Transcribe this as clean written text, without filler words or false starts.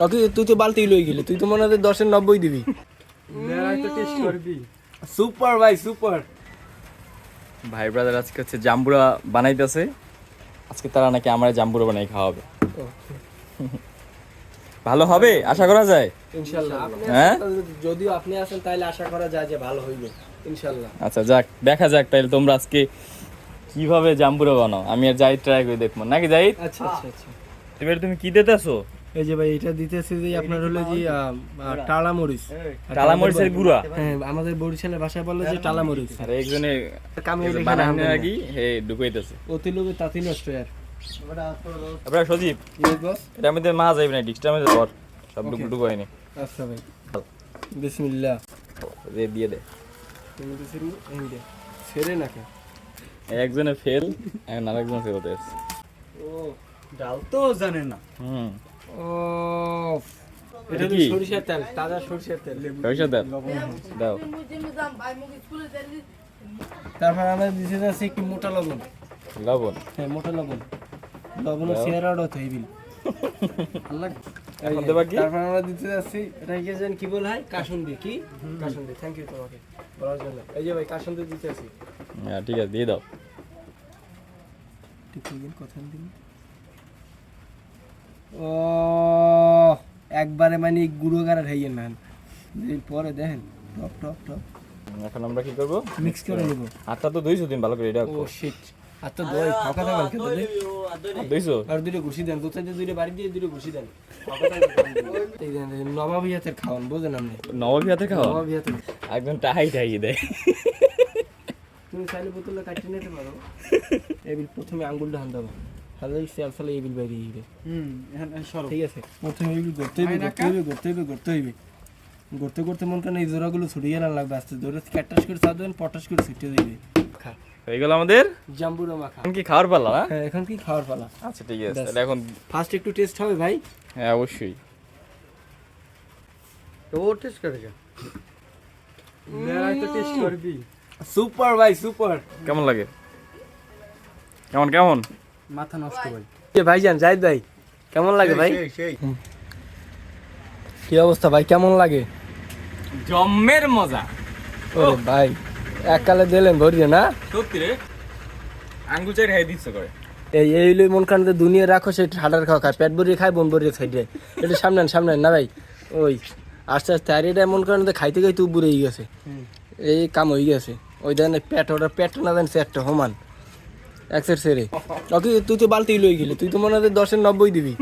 তুই তো বালতি লই গেলি, তুই তো মনে হয় 10 এর 90 দিবি। সুপার ভাই সুপার। ভাই ব্রাদার আজকে হচ্ছে জাম্বুরা বানাইতেছে। আজকে তারা নাকি আমরা জাম্বুরা বানাই খাওয়াবে। ভালো হবে আশা করা যায় ইনশাআল্লাহ। হ্যাঁ যদিও আপনি আসেন তাহলে আশা করা যায় যে ভালো হইবে ইনশাআল্লাহ। আচ্ছা যাক, দেখা যাক তাহলে তোমরা আজকে কিভাবে জাম্বুরা বানাও। আমি আর যাই ট্রাই করে দেখবো নাকি যাই। আচ্ছা আচ্ছা আচ্ছা। এবার তুমি কি দিতেছো? এই যে ভাই এটা দিতেছে যে আপনার হলো যে টালা মরিচ। টালা মরিচের গুঁড়া। হ্যাঁ, আমাদের বরিশালের ভাষায় বলে যে টালা মরিচ। আর একজনে কামে বানানোর আগে হে ঢুকাইতেছে। অতি লোভে তাতি নষ্ট আর। আপনারা সজীব এটা আমাদের মা যাইবে না ডিস্টার মধ্যে ধর সব ঢুকাই নি। আচ্ছা ভাই বিসমিল্লাহ দিয়ে দে। তুমি তো শুরু এই দে ছেড়ে নাকি একজনে ফেল এখন আরেকজন ফেল হতে আছে। ও ডাল তো জানে না। ও এটা কি? সরিষার তেল, তাজা সরিষার তেল। সরিষার তেল দাও। তারপর আমরা দিতে যাচ্ছি কি মোটা লবণ। লবণ। হ্যাঁ মোটা লবণ। লবণের চেহারাটা তো হেভি। আল্লাহ। এখন দেবা কি? তারপর আমরা দিতে যাচ্ছি এটা কি জানেন কি বল হয়? কাসুন্দি। কি? কাসুন্দি। থ্যাংক ইউ তোমাকে বলার জন্য। এই যে ভাই কাসুন্দি দিতে আছি। হ্যাঁ ঠিক আছে দিয়ে দাও। ঠিক দিন কথা দিন। ও একবারে মানে গুঁড়ো গাড়া খাইয়েন না। পরে দেখেন টপ টপ টপ। এখন আমরা কি করব? মিক্স করে নিব। আটটা তো ধুইছো তুমি ভালো করে এটা। ও শিট। আর তো দই ফাঁকা থাকবে খেতে দে। ধুইছো? আর দুটো ঘুষি দেন, দুটো দুটো বাড়ি দিয়ে দুটো ঘুষি দেন। এই দেন নবাবী হাতের খাওয়ান বুঝেন আপনি। নবাবী হাতে খাও? নবাবী হাতের। একদম টাই দেয়। তুমি চাইলে বোতলে কাটিয়ে নিতে পারো। এবিল প্রথমে আঙ্গুলটা হান দাও। তাহলে সেল ফলে এবিল বাইরে যাবে। এখন সরো। ঠিক আছে। প্রথমে এবিল করতে হইবে। করতে করতে মন কানে এই জোড়াগুলো ছড়িয়ে না লাগবে আস্তে ধরে ক্যাটাস করে চা দেন পটাশ করে ছিটিয়ে দিবে। খা। হয়ে গেল আমাদের জাম্বুরা মাখা। এখন কি খাওয়ার পালা না? হ্যাঁ এখন কি খাওয়ার পালা। আচ্ছা ঠিক আছে তাহলে এখন ফার্স্ট একটু টেস্ট হবে ভাই। হ্যাঁ অবশ্যই। তো টেস্ট করে যা। তো টেস্ট করবি। সুপার ভাই সুপার। কেমন লাগে? কেমন মাথা নষ্ট ভাই। এ ভাইজান জাহিদ ভাই কেমন লাগে ভাই? কি অবস্থা ভাই কেমন লাগে? জম্মের মজা। ওরে ভাই এককালে দিলেন ভরিয়ে না? সত্যি রে আঙ্গুল চাই খাই দিচ্ছে করে। এই লই মন কান্দে দুনিয়া রাখো সেই ঠাডার খাওয়া খায় পেট ভরিয়ে খায় বন ভরিয়ে খাই দেয়। এটা সামনে না ভাই। ওই আস্তে আস্তে আর এটা মন কান্দে খাইতে খাইতে উপরে হয়ে গেছে। এই কাম হয়ে গেছে। ওই দেন পেট না দেন সে একটা সমান এক্সের সেরে। তুই তো বালতি লই গেলি, তুই তো মনে হয় 10 এর 90 দিবি।